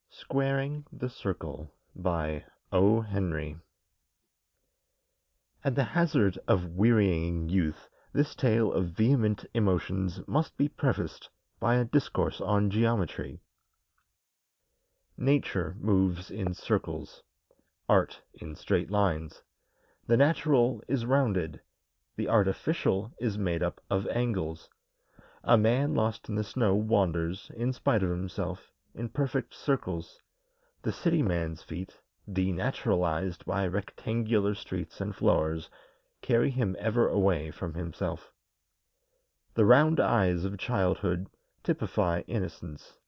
Squaring the Circle by O. Henry. At the hazard of wearying youth, this tale of vehement emotions must be prefaced by a discourse on geometry. Nature moves in circles, art in straight lines. The natural is rounded, the artificial is made up of angles. A man lost in the snow wanders, in spite of himself, in perfect circles. The city man's feet, denaturalized by rectangular streets and floors, carry him ever away from himself. The round eyes of childhood typify innocence.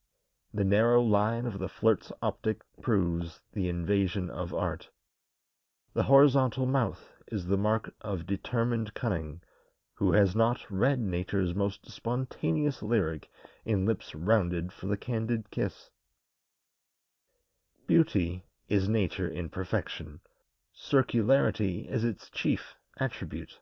The narrow line of the flirt's optic proves the invasion of art. The horizontal mouth is the mark of determined cunning. Who has not read nature's most spontaneous lyric in lips rounded for the candid kiss? Beauty is nature in perfection. Circularity is its chief attribute.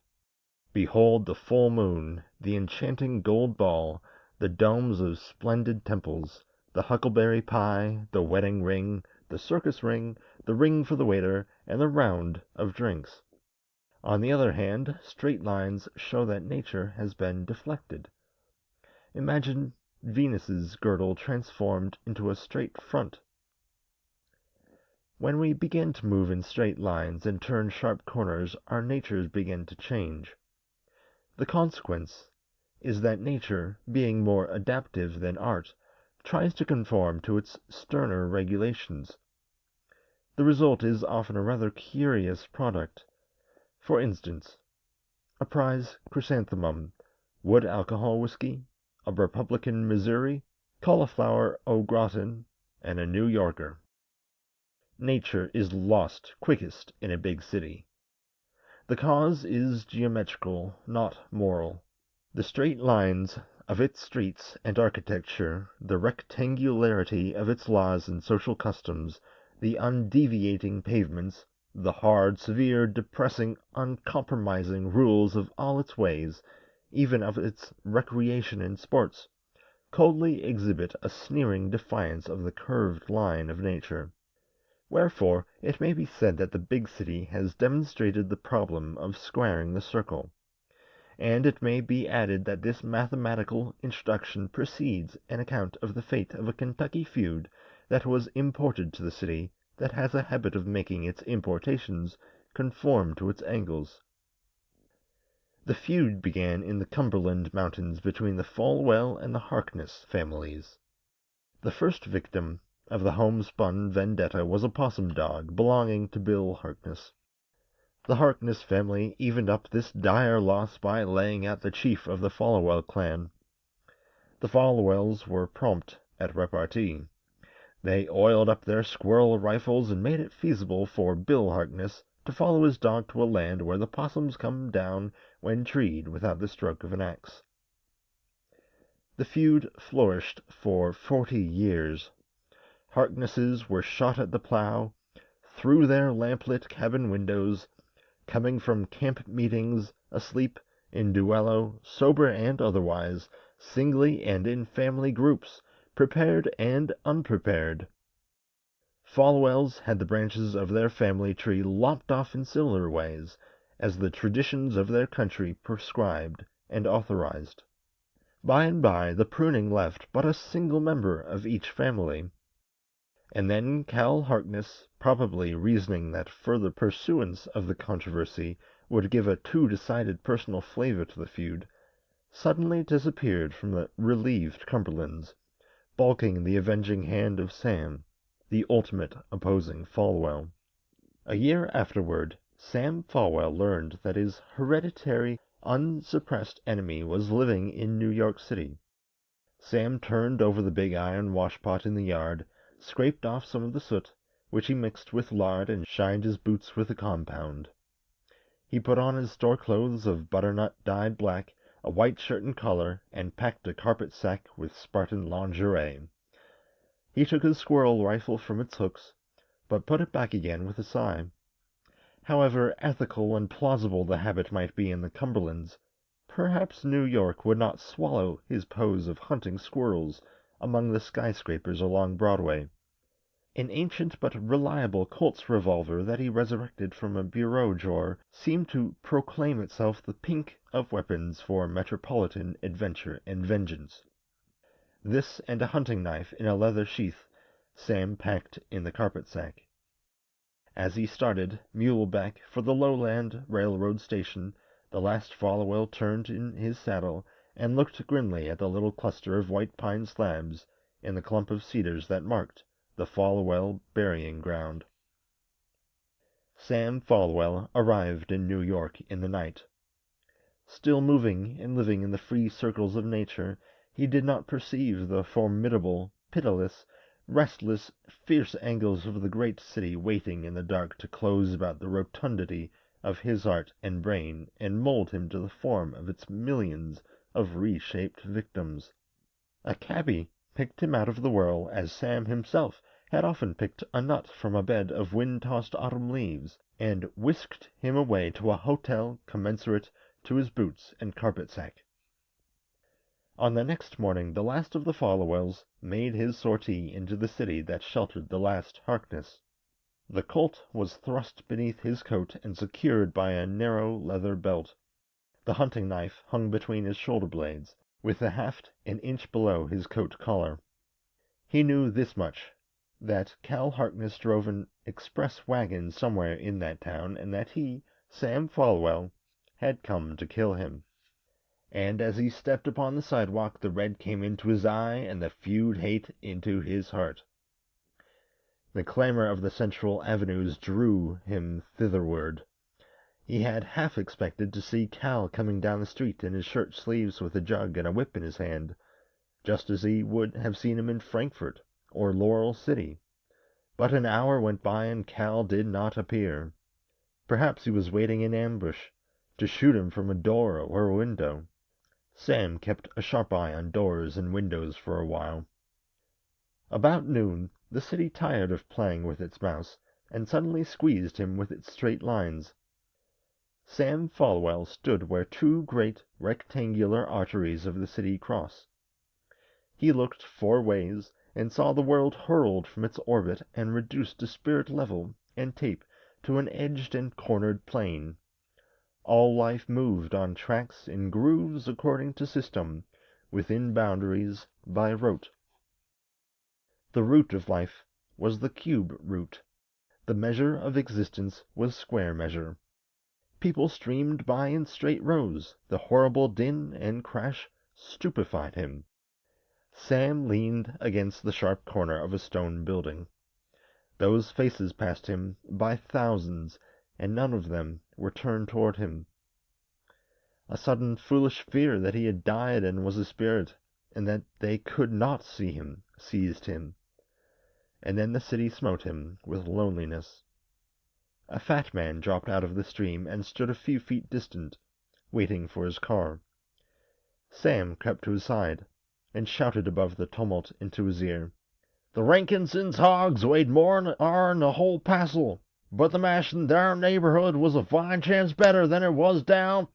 Behold the full moon, the enchanting gold ball, the domes of splendid temples, the huckleberry pie, the wedding ring, the circus ring, the ring for the waiter, and the round of drinks. On the other hand, straight lines show that nature has been deflected. Imagine Venus's girdle transformed into a straight front. When we begin to move in straight lines and turn sharp corners, our natures begin to change. The consequence is that nature, being more adaptive than art, tries to conform to its sterner regulations. The result is often a rather curious product. For instance, a prize chrysanthemum, wood alcohol whiskey, a Republican Missouri, cauliflower au gratin, and a New Yorker. Nature is lost quickest in a big city. The cause is geometrical, not moral. The straight lines of its streets and architecture, the rectangularity of its laws and social customs, the undeviating pavements, the hard, severe, depressing, uncompromising rules of all its ways, even of its recreation and sports, coldly exhibit a sneering defiance of the curved line of nature. Wherefore it may be said that the big city has demonstrated the problem of squaring the circle. And it may be added that this mathematical introduction precedes an account of the fate of a Kentucky feud that was imported to the city, that has a habit of making its importations conform to its angles. The feud began in the Cumberland mountains between the Folwell and the Harkness families. The first victim of the homespun vendetta was a possum dog belonging to Bill Harkness. The Harkness family evened up this dire loss by laying out the chief of the Folwell clan. The Folwells were prompt at repartee. They oiled up their squirrel rifles and made it feasible for Bill Harkness to follow his dog to a land where the possums come down when treed without the stroke of an axe. The feud flourished for 40 years. Harknesses were shot at the plow, through their lamplit cabin windows, coming from camp meetings, asleep, in duello, sober and otherwise, singly and in family groups, prepared and unprepared. Folwells had the branches of their family tree lopped off in similar ways, as the traditions of their country prescribed and authorized. By and by the pruning left but a single member of each family. And then Cal Harkness, probably reasoning that further pursuance of the controversy would give a too decided personal flavor to the feud, suddenly disappeared from the relieved Cumberlands, balking the avenging hand of Sam, the ultimate opposing Folwell. A year afterward, Sam Folwell learned that his hereditary, unsuppressed enemy was living in New York City. Sam turned over the big iron washpot in the yard, scraped off some of the soot, which he mixed with lard, and shined his boots with the compound. He put on his store clothes of butternut dyed black, a white shirt and collar, and packed a carpet sack with Spartan lingerie. He took his squirrel rifle from its hooks, but put it back again with a sigh. However ethical and plausible the habit might be in the Cumberlands, Perhaps New York would not swallow his pose of hunting squirrels among the skyscrapers along Broadway. An ancient but reliable Colt's revolver that he resurrected from a bureau drawer seemed to proclaim itself the pink of weapons for metropolitan adventure and vengeance. This and a hunting knife in a leather sheath Sam packed in the carpet sack. As he started, mule-back, for the Lowland Railroad station, the last Folwell turned in his saddle and looked grimly at the little cluster of white pine slabs in the clump of cedars that marked the Folwell burying ground. Sam Folwell arrived in New York in the night. Still moving and living in the free circles of nature, he did not perceive the formidable, pitiless, restless, fierce angles of the great city waiting in the dark to close about the rotundity of his heart and brain and mold him to the form of its millions of reshaped victims. A cabby picked him out of the whirl as Sam himself had often picked a nut from a bed of wind-tossed autumn leaves, and whisked him away to a hotel commensurate to his boots and carpet-sack. On the next morning the last of the Folwells made his sortie into the city that sheltered the last Harkness. The Colt was thrust beneath his coat and secured by a narrow leather belt. The hunting knife hung between his shoulder blades, with the haft an inch below his coat collar. He knew this much, that Cal Harkness drove an express wagon somewhere in that town, and that he, Sam Folwell, had come to kill him. And as he stepped upon the sidewalk the red came into his eye and the feud hate into his heart. The clamor of the central avenues drew him thitherward. He had half expected to see Cal coming down the street in his shirt sleeves with a jug and a whip in his hand, just as he would have seen him in Frankfort or Laurel City. But an hour went by and Cal did not appear. Perhaps he was waiting in ambush, to shoot him from a door or a window. Sam kept a sharp eye on doors and windows for a while. About noon the city tired of playing with its mouse, and suddenly squeezed him with its straight lines. Sam Folwell stood where two great rectangular arteries of the city cross. He looked four ways, and saw the world hurled from its orbit and reduced to spirit level and tape to an edged and cornered plane. All life moved on tracks in grooves according to system, within boundaries by rote. The root of life was the cube root. The measure of existence was square measure. People streamed by in straight rows. The horrible din and crash stupefied him. Sam leaned against the sharp corner of a stone building. Those faces passed him by thousands, and none of them were turned toward him. A sudden foolish fear that he had died and was a spirit, and that they could not see him, seized him. And then the city smote him with loneliness. A fat man dropped out of the stream and stood a few feet distant, waiting for his car. Sam crept to his side, and shouted above the tumult into his ear. "The Rankinsons' hogs weighed more'n our'n a whole passel, but the mash in their neighborhood was a fine chance better than it was down."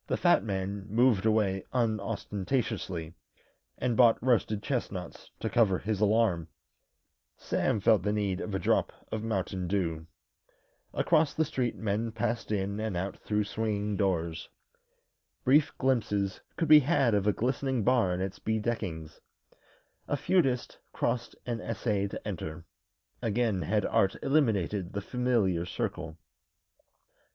The fat man moved away unostentatiously, and bought roasted chestnuts to cover his alarm. Sam felt the need of a drop of Mountain Dew. Across the street men passed in and out through swinging doors. Brief glimpses could be had of a glistening bar and its bedeckings. A feudist crossed and essayed to enter. Again had art eliminated the familiar circle.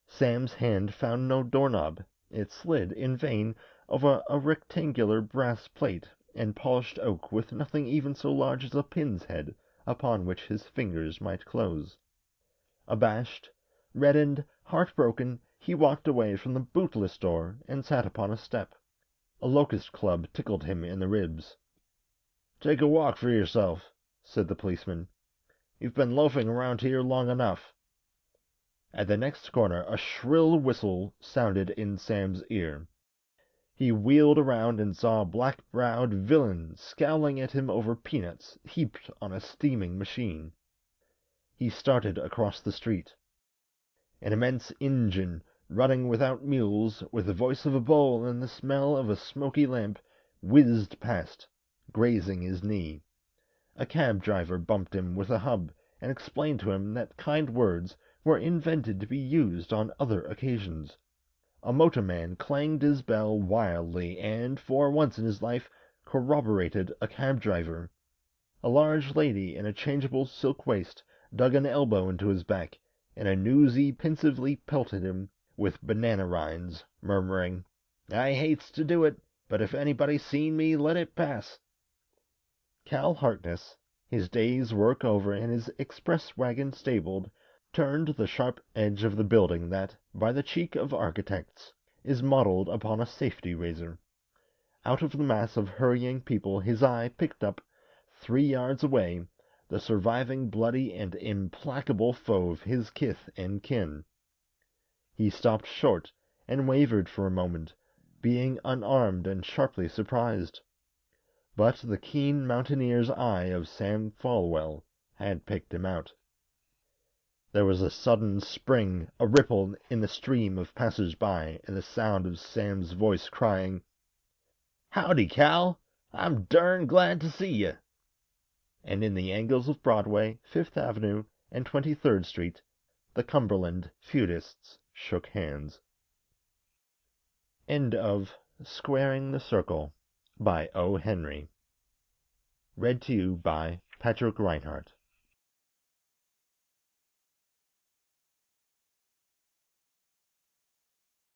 Sam's hand found no doorknob. It slid, in vain, over a rectangular brass plate and polished oak with nothing even so large as a pin's head upon which his fingers might close. Abashed, reddened, heartbroken, he walked away from the bootless door and sat upon a step. A locust club tickled him in the ribs. "Take a walk for yourself," said the policeman. "You've been loafing around here long enough." At the next corner a shrill whistle sounded in Sam's ear. He wheeled around and saw a black-browed villain scowling at him over peanuts heaped on a steaming machine. He started across the street. An immense engine running without mules, with the voice of a bull and the smell of a smoky lamp, whizzed past, grazing his knee. A cab driver bumped him with a hub, and explained to him that kind words were invented to be used on other occasions. A motorman clanged his bell wildly, and, for once in his life, corroborated a cab driver. A large lady in a changeable silk waist dug an elbow into his back, and a newsie pensively pelted him with banana rinds, murmuring, "I hates to do it, but if anybody seen me, let it pass." Cal Harkness, his day's work over and his express wagon stabled, turned the sharp edge of the building that, by the cheek of architects, is modeled upon a safety razor. Out of the mass of hurrying people his eye picked up, 3 yards away, the surviving bloody and implacable foe of his kith and kin. He stopped short and wavered for a moment, being unarmed and sharply surprised. But the keen mountaineer's eye of Sam Folwell had picked him out. There was a sudden spring, a ripple in the stream of passers-by, and the sound of Sam's voice crying, "Howdy, Cal! I'm dern glad to see you!" And in the angles of Broadway, Fifth Avenue, and 23rd Street, the Cumberland feudists shook hands. End of Squaring the Circle by O. Henry. Read to you by Patrick Reinhardt.